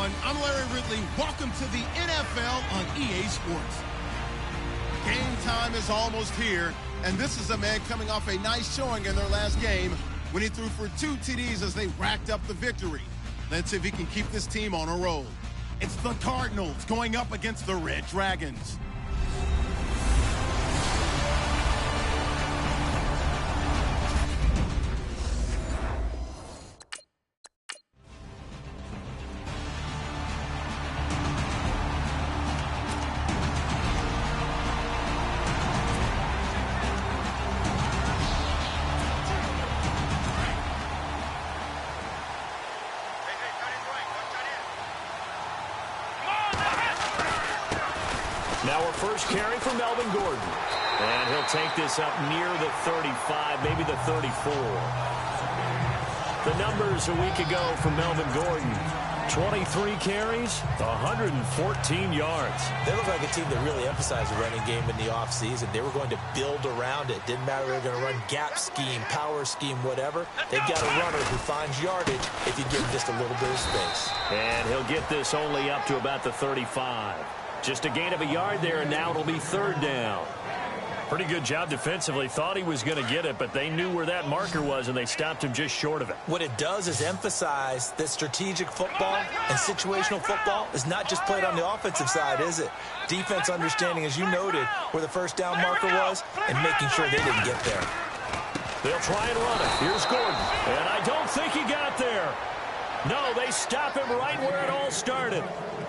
everyone. I'm Larry Ridley. Welcome to the NFL on EA Sports. Game time is almost here, and this is a man coming off a nice showing in their last game when he threw for 2 TDs as they racked up the victory. Let's see if he can keep this team on a roll. It's the Cardinals going up against the Red Dragons. Now our first carry for Melvin Gordon. And he'll take this up near the 35, maybe the 34. The numbers a week ago from Melvin Gordon. 23 carries, 114 yards. They look like a team that really emphasized the running game in the offseason. They were going to build around it. Didn't matter if they were going to run gap scheme, power scheme, whatever. They've got a runner who finds yardage if you give him just a little bit of space. And he'll get this only up to about the 35. Just a gain of a yard there, and now it'll be 3rd down. Pretty good job defensively. Thought he was going to get it, but they knew where that marker was, and they stopped him just short of it. What it does is emphasize that strategic football and situational football is not just played on the offensive side, is it? Defense understanding, as you noted, where the first down marker was and making sure they didn't get there. They'll try and run it. Here's Gordon, and I don't think he got there. No, they stop him right where it all started.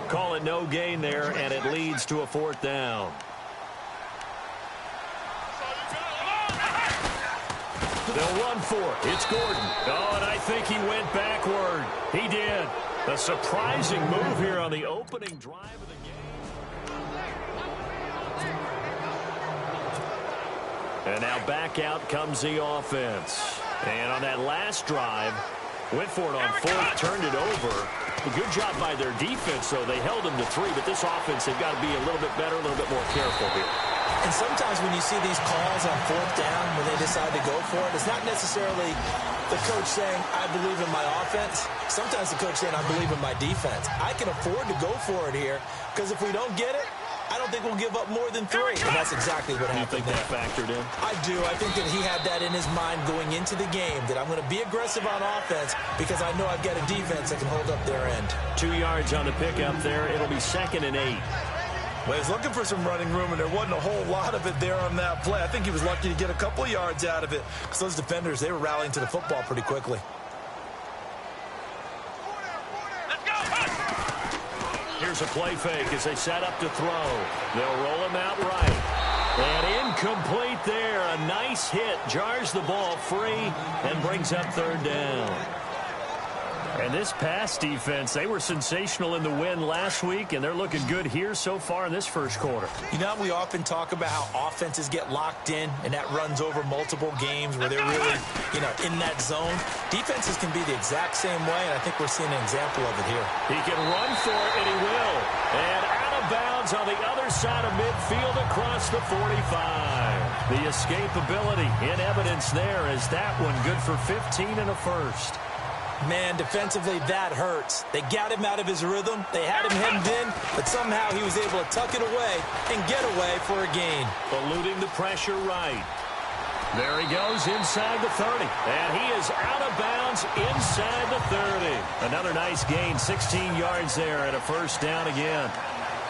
Call it no gain there, and it leads to a 4th down. They'll run for it. It's Gordon. Oh, and I think he went backward. He did. A surprising move here on the opening drive of the game. And now back out comes the offense. And on that last drive, went for it on 4th, turned it over. A good job by their defense, though. They held them to 3, but this offense, they've got to be a little bit better, a little bit more careful here. And sometimes when you see these calls on 4th down, when they decide to go for it, it's not necessarily the coach saying, I believe in my offense. Sometimes the coach saying, I believe in my defense. I can afford to go for it here, because if we don't get it, I don't think we'll give up more than 3. And that's exactly what happened. You think that factored in? I do. I think that he had that in his mind going into the game, that I'm going to be aggressive on offense because I know I've got a defense that can hold up their end. 2 yards on the pickup there. It'll be 2nd and 8. Well, he was looking for some running room, and there wasn't a whole lot of it there on that play. I think he was lucky to get a couple of yards out of it because those defenders, they were rallying to the football pretty quickly. Here's a play fake as they set up to throw. They'll roll him out right. And incomplete there. A nice hit. Jars the ball free and brings up 3rd down. And this pass defense, they were sensational in the win last week, and they're looking good here so far in this first quarter. You know, we often talk about how offenses get locked in, and that runs over multiple games where they're really, in that zone. Defenses can be the exact same way, and I think we're seeing an example of it here. He can run for it, and he will. And out of bounds on the other side of midfield across the 45. The escapability in evidence there as that one good for 15 and a first. Man, defensively, that hurts. They got him out of his rhythm. They had him hemmed in, but somehow he was able to tuck it away and get away for a gain. Eluding the pressure right. There he goes inside the 30. And he is out of bounds inside the 30. Another nice gain, 16 yards there and a 1st down again.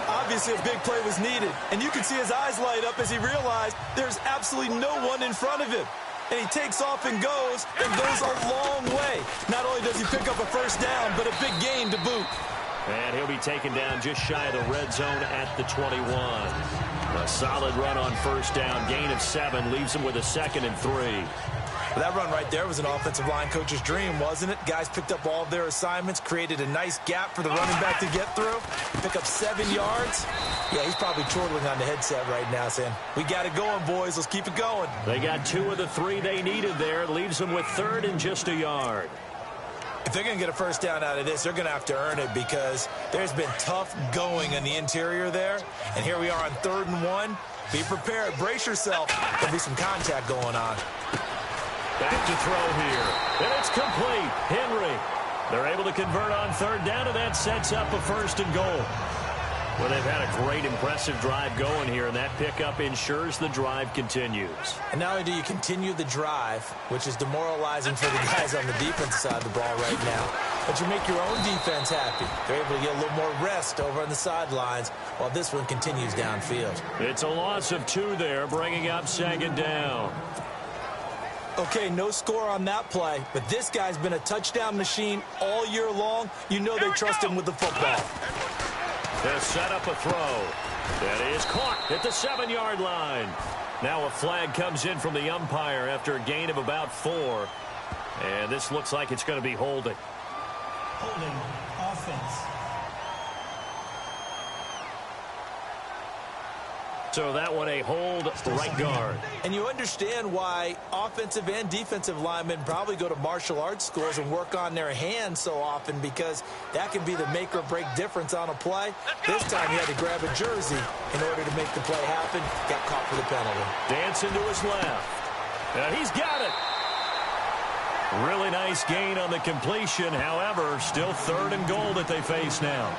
Obviously, a big play was needed, and you can see his eyes light up as he realized there's absolutely no one in front of him. And he takes off and goes a long way. Not only does he pick up a 1st down, but a big gain to boot. And he'll be taken down just shy of the red zone at the 21. A solid run on 1st down. Gain of 7 leaves him with a 2nd and 3. Well, that run right there was an offensive line coach's dream, wasn't it? Guys picked up all of their assignments, created a nice gap for the running back to get through, pick up 7 yards. Yeah, he's probably chortling on the headset right now saying, we got it going, boys. Let's keep it going. They got 2 of the 3 they needed there. Leaves them with 3rd and just a yard. If they're going to get a 1st down out of this, they're going to have to earn it because there's been tough going in the interior there. And here we are on 3rd and 1. Be prepared. Brace yourself. There'll be some contact going on. Back to throw here. And it's complete. Henry. They're able to convert on third down, and that sets up a 1st and goal. Well, they've had a great, impressive drive going here, and that pickup ensures the drive continues. And not only do you continue the drive, which is demoralizing for the guys on the defensive side of the ball right now, but you make your own defense happy. They're able to get a little more rest over on the sidelines while this one continues downfield. It's a loss of 2 there, bringing up 2nd down. Okay, no score on that play, but this guy's been a touchdown machine all year long. You know they trust him with the football. They'll set up a throw. That is caught at the 7-yard line. Now a flag comes in from the umpire after a gain of about 4. And this looks like it's going to be holding. Holding offense. So that one a hold right guard. And you understand why offensive and defensive linemen probably go to martial arts schools and work on their hands so often, because that can be the make or break difference on a play. This time he had to grab a jersey in order to make the play happen. Got caught for the penalty. Dancing to his left. And he's got it. Really nice gain on the completion. However, still 3rd and goal that they face now.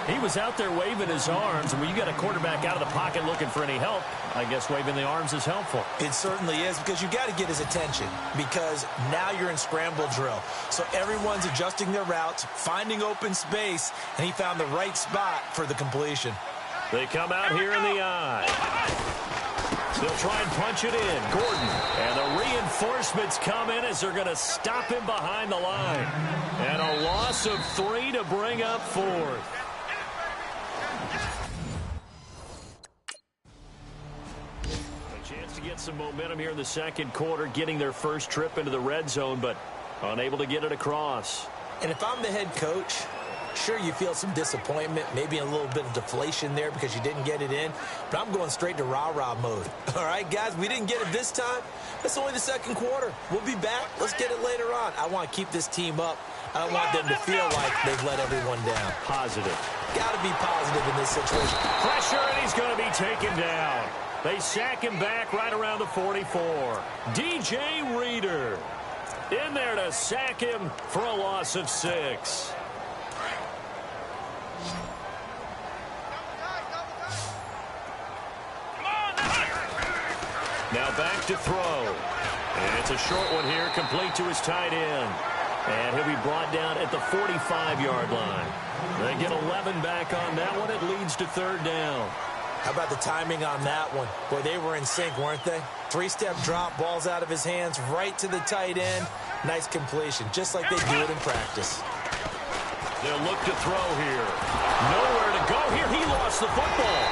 He was out there waving his arms, and when you got a quarterback out of the pocket looking for any help, I guess waving the arms is helpful. It certainly is, because you got to get his attention, because now you're in scramble drill. So everyone's adjusting their routes, finding open space, and he found the right spot for the completion. They come out here in the eye. They'll try and punch it in. Gordon. And the reinforcements come in as they're going to stop him behind the line. And a loss of 3 to bring up 4th. To get some momentum here in the 2nd quarter, getting their first trip into the red zone, but unable to get it across. And if I'm the head coach, sure, you feel some disappointment, maybe a little bit of deflation there because you didn't get it in, but I'm going straight to rah-rah mode. All right, guys, we didn't get it this time. That's only the 2nd quarter. We'll be back. Let's get it later on. I want to keep this team up. I don't want them to feel like they've let everyone down. Positive. Got to be positive in this situation. Pressure, and he's going to be taken down. They sack him back right around the 44. DJ Reader in there to sack him for a loss of 6. Now back to throw. And it's a short one here, complete to his tight end. And he'll be brought down at the 45-yard line. They get 11 back on that one. It leads to 3rd down. How about the timing on that one? Boy, they were in sync, weren't they? 3-step drop, balls out of his hands, right to the tight end. Nice completion, just like they do it in practice. They'll look to throw here. Nowhere to go here. He lost the football.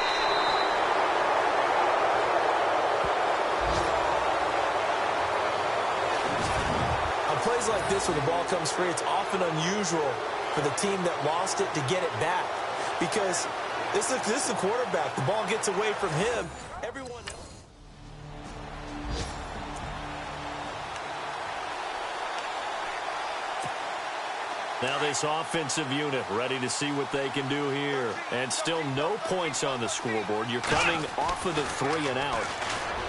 On plays like this where the ball comes free, it's often unusual for the team that lost it to get it back, because this is the quarterback. The ball gets away from him. Everyone else. Now this offensive unit ready to see what they can do here. And still no points on the scoreboard. You're coming off of the 3 and out.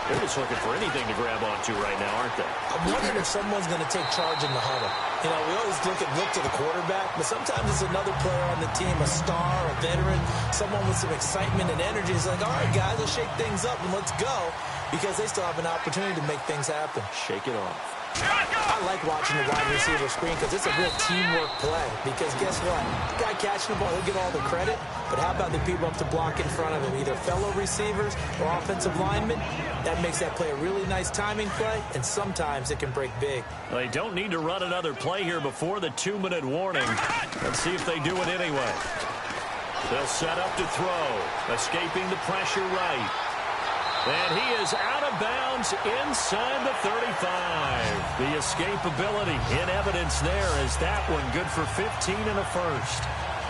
They're just looking for anything to grab onto right now, aren't they? I'm wondering if someone's going to take charge in the huddle. You know, we always look to the quarterback, but sometimes it's another player on the team, a star, a veteran, someone with some excitement and energy. It's like, all right, guys, let's shake things up and let's go, because they still have an opportunity to make things happen. Shake it off. I like watching the wide receiver screen because it's a real teamwork play. Because guess what? The guy catching the ball, he'll get all the credit. But how about the people up to block in front of him? Either fellow receivers or offensive linemen. That makes that play a really nice timing play, and sometimes it can break big. They don't need to run another play here before the 2-minute warning. Let's see if they do it anyway. They'll set up to throw. Escaping the pressure right. And he is out of bounds inside the 35. The escapability in evidence there as that one good for 15 and a first.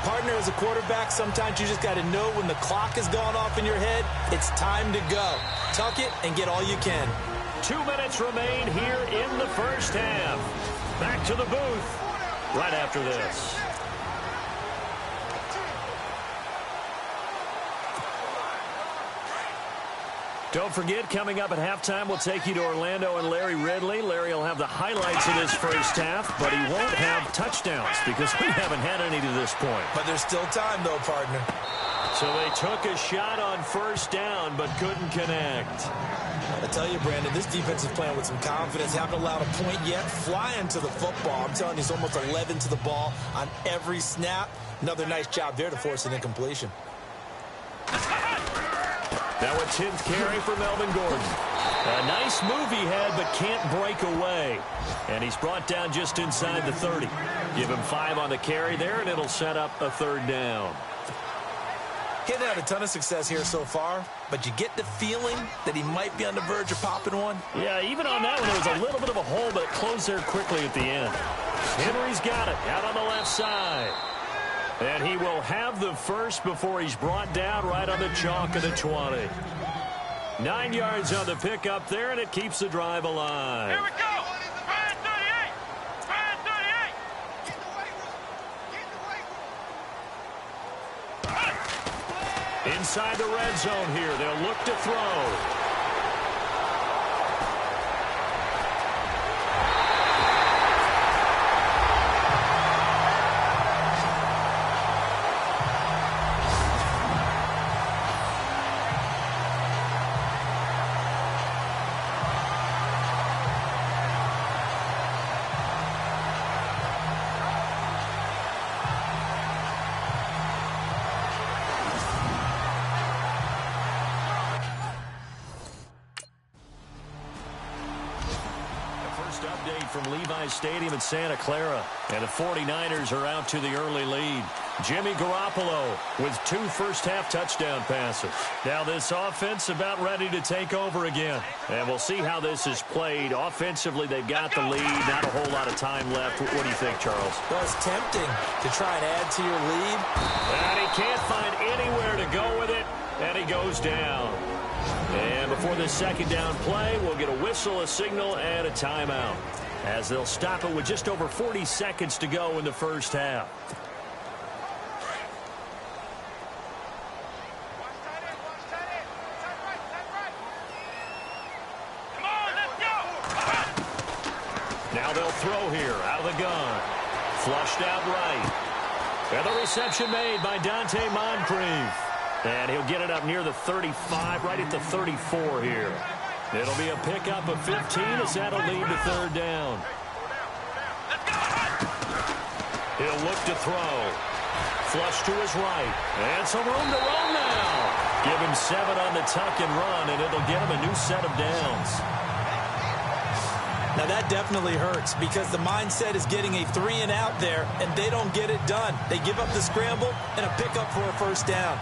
Partner, as a quarterback, sometimes you just got to know when the clock has gone off in your head, it's time to go. Tuck it and get all you can. 2 minutes remain here in the first half. Back to the booth right after this. Don't forget, coming up at halftime, we'll take you to Orlando and Larry Ridley. Larry will have the highlights of this first half, but he won't have touchdowns because we haven't had any to this point. But there's still time, though, partner. So they took a shot on first down, but couldn't connect. I tell you, Brandon, this defense is playing with some confidence. Haven't allowed a point yet. Flying to the football. I'm telling you, he's almost 11 to the ball on every snap. Another nice job there to force an incompletion. Now a 10th carry for Melvin Gordon. A nice move he had, but can't break away. And he's brought down just inside the 30. Give him 5 on the carry there, and it'll set up a third down. He hasn't had a ton of success here so far, but you get the feeling that he might be on the verge of popping one. Yeah, even on that one, there was a little bit of a hole, but it closed there quickly at the end. Henry's got it out on the left side. And he will have the first before he's brought down right on the chalk of the 20. 9 yards on the pickup there, and it keeps the drive alive. Here we go. Brand 38. Brand 38. Inside the red zone here, they'll look to throw. From Levi's Stadium in Santa Clara, and the 49ers are out to the early lead. Jimmy Garoppolo with 2 first-half touchdown passes. Now this offense about ready to take over again, and we'll see how this is played. Offensively, they've got the lead, not a whole lot of time left. What do you think, Charles? Well, it's tempting to try and add to your lead. And he can't find anywhere to go with it, and he goes down. And before this second down play, we'll get a whistle, a signal, and a timeout, as they'll stop it with just over 40 seconds to go in the first half. Come on, let's go. Now they'll throw here out of the gun. Flushed out right. And the reception made by Dante Moncrief. And he'll get it up near the 35, right at the 34 here. It'll be a pickup of 15 as that'll lead to third down. He'll look to throw. Flush to his right. And some room to roam now. Give him 7 on the tuck and run, and it'll get him a new set of downs. Now that definitely hurts because the mindset is getting a 3 and out there, and they don't get it done. They give up the scramble and a pickup for a first down.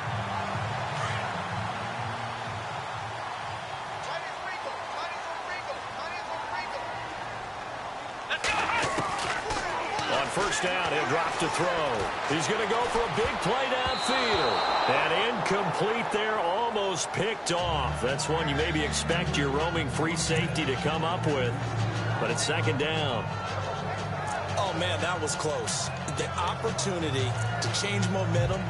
First down, he'll drop to throw. He's going to go for a big play downfield. And incomplete there, almost picked off. That's one you maybe expect your roaming free safety to come up with. But it's second down. Oh, man, that was close. The opportunity to change momentum,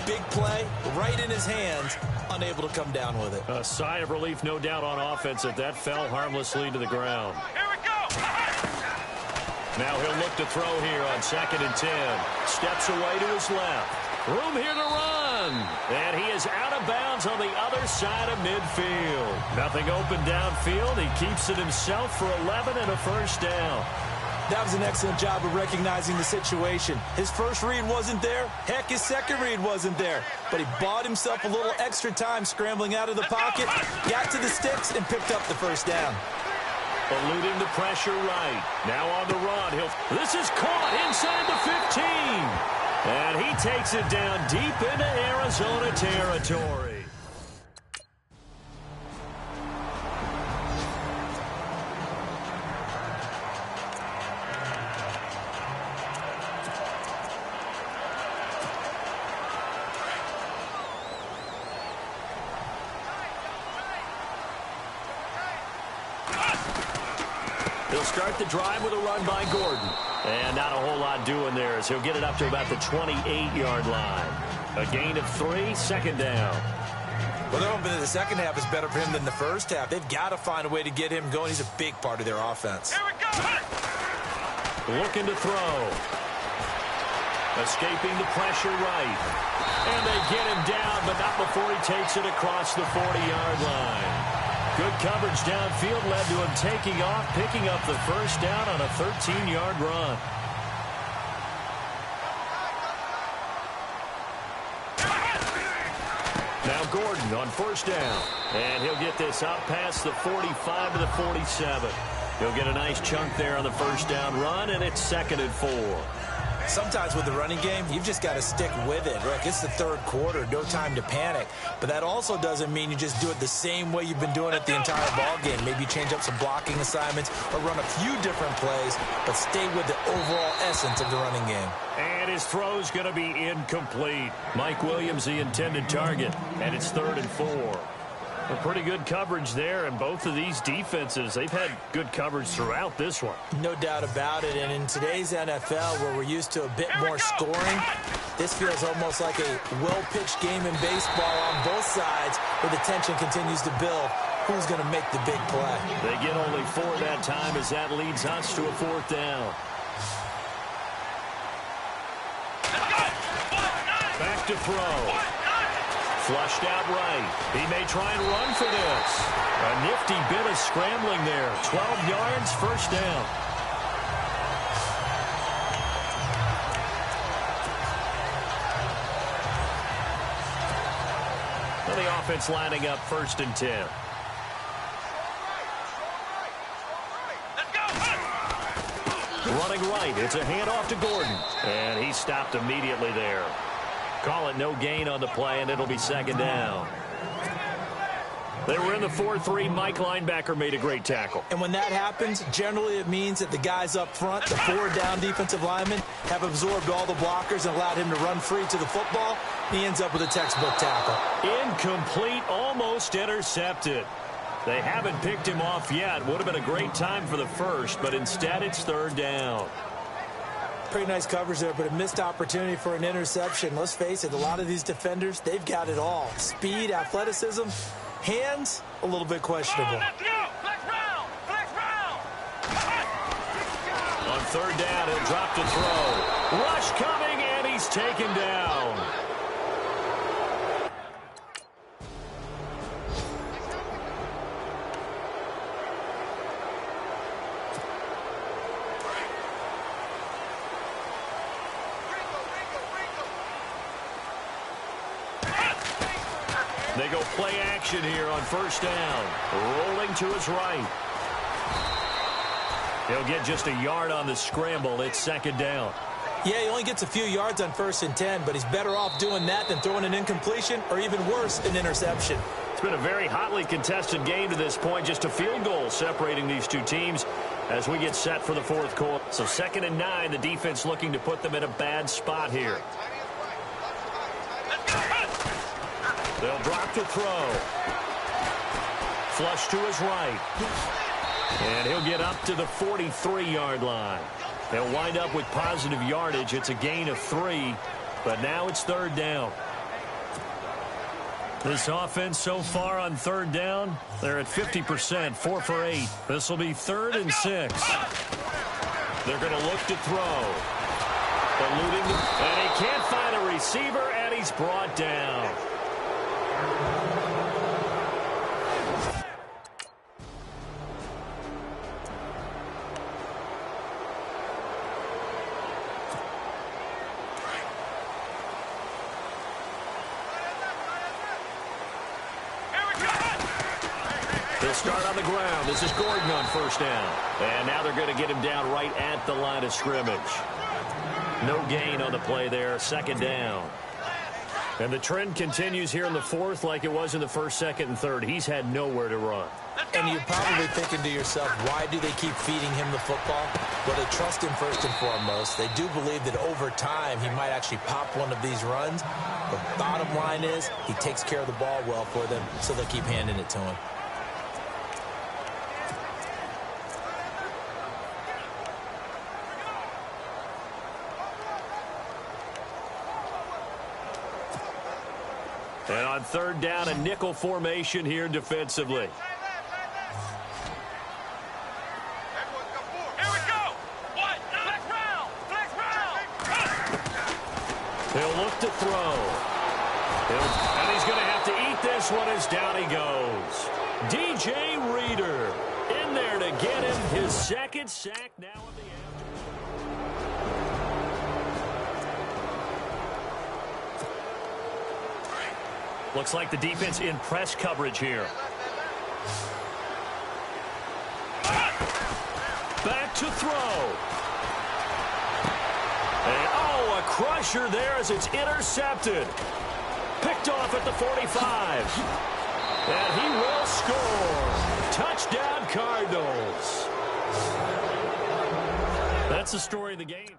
big play, right in his hands, unable to come down with it. A sigh of relief, no doubt, on offense if that fell harmlessly to the ground. Here we go. Now he'll look to throw here on 2nd and 10. Steps away to his left. Room here to run. And he is out of bounds on the other side of midfield. Nothing open downfield. He keeps it himself for 11 and a first down. That was an excellent job of recognizing the situation. His first read wasn't there. Heck, his second read wasn't there. But he bought himself a little extra time scrambling out of the pocket, got to the sticks, and picked up the first down. Eluding the pressure right. Now on the run. This is caught inside the 15. And he takes it down deep into Arizona territory. He'll start the drive with a run by Gordon. And not a whole lot doing there as he'll get it up to about the 28-yard line. A gain of 3, second down. Well, they're hoping that the second half is better for him than the first half. They've got to find a way to get him going. He's a big part of their offense. Here we go. Looking to throw. Escaping the pressure right. And they get him down, but not before he takes it across the 40-yard line. Good coverage downfield led to him taking off, picking up the first down on a 13-yard run. Now Gordon on first down. And he'll get this out past the 45 to the 47. He'll get a nice chunk there on the first down run, and it's 2nd and 4. Sometimes with the running game, you've just got to stick with it. Look, it's the third quarter, no time to panic. But that also doesn't mean you just do it the same way you've been doing it the entire ball game. Maybe change up some blocking assignments or run a few different plays, but stay with the overall essence of the running game. And his throw's going to be incomplete. Mike Williams, the intended target, and it's 3rd and 4. A pretty good coverage there, and both of these defenses, they've had good coverage throughout this one. No doubt about it, and in today's NFL, where we're used to a bit more scoring, this feels almost like a well-pitched game in baseball on both sides, where the tension continues to build. Who's going to make the big play? They get only 4 that time as that leads us to a 4th down. Back to throw. Flushed out right. He may try and run for this. A nifty bit of scrambling there. 12 yards, first down. Well, the offense lining up 1st and 10. Running right. It's a handoff to Gordon. And he stopped immediately there. Call it no gain on the play, and it'll be 2nd down. They were in the 4-3. Mike linebacker made a great tackle. And when that happens, generally it means that the guys up front, the 4-down defensive linemen, have absorbed all the blockers and allowed him to run free to the football. He ends up with a textbook tackle. Incomplete, almost intercepted. They haven't picked him off yet. Would have been a great time for the first, but instead it's 3rd down. Pretty nice coverage there, but a missed opportunity for an interception. Let's face it, a lot of these defenders, they've got it all. Speed, athleticism, hands, a little bit questionable. Let's go. Flex round. Flex round. On 3rd down, he'll drop to throw. Rush coming, and he's taken down. They go play action here on 1st down. Rolling to his right. He'll get just a yard on the scramble. It's 2nd down. Yeah, he only gets a few yards on 1st and 10, but he's better off doing that than throwing an incompletion or even worse, an interception. It's been a very hotly contested game to this point. Just a field goal separating these two teams as we get set for the 4th quarter. So 2nd and 9, the defense looking to put them in a bad spot here. They'll drop to throw. Flush to his right. And he'll get up to the 43-yard line. They'll wind up with positive yardage. It's a gain of 3, but now it's 3rd down. This offense so far on 3rd down, they're at 50%, 4 for 8. This will be 3rd and 6. They're going to look to throw. Eluding them, and he can't find a receiver, and he's brought down. They'll start on the ground. This is Gordon on 1st down. And now they're going to get him down right at the line of scrimmage. No gain on the play there. 2nd down. And the trend continues here in the 4th like it was in the 1st, 2nd, and 3rd. He's had nowhere to run. And you're probably thinking to yourself, why do they keep feeding him the football? Well, they trust him first and foremost. They do believe that over time he might actually pop one of these runs. The bottom line is he takes care of the ball well for them, so they'll keep handing it to him. And on third down, a nickel formation here defensively. He'll look to throw. And he's going to have to eat this one as down he goes. DJ Reader in there to get him his second sack now of the afternoon. Looks like the defense in press coverage here. Back to throw. And, oh, a crusher there as it's intercepted. Picked off at the 45. And he will score. Touchdown, Cardinals. That's the story of the game.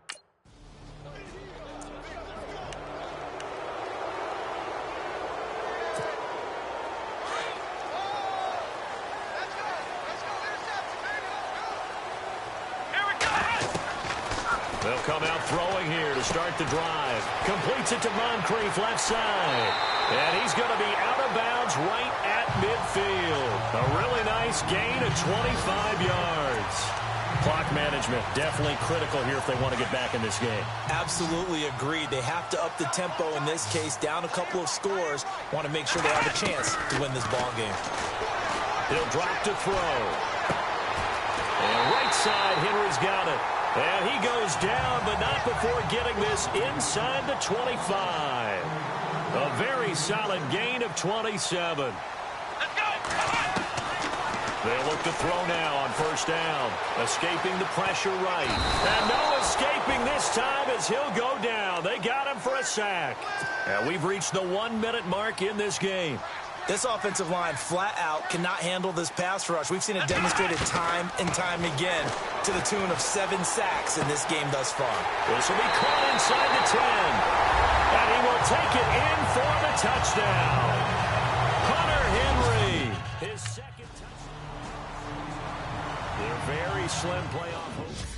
They'll come out throwing here to start the drive. Completes it to Moncrief left side. And he's going to be out of bounds right at midfield. A really nice gain of 25 yards. Clock management definitely critical here if they want to get back in this game. Absolutely agreed. They have to up the tempo in this case. Down a couple of scores. Want to make sure they have a chance to win this ball game. He'll drop to throw. And right side, Henry's got it. And he goes down, but not before getting this inside the 25. A very solid gain of 27. Let's go! They'll look to throw now on first down. Escaping the pressure right. And no escaping this time as he'll go down. They got him for a sack. And we've reached the 1-minute mark in this game. This offensive line flat out cannot handle this pass rush. We've seen it demonstrated time and time again to the tune of 7 sacks in this game thus far. This will be caught inside the 10. And he will take it in for the touchdown. Hunter Henry, his second touchdown. They're very slim playoff hopes.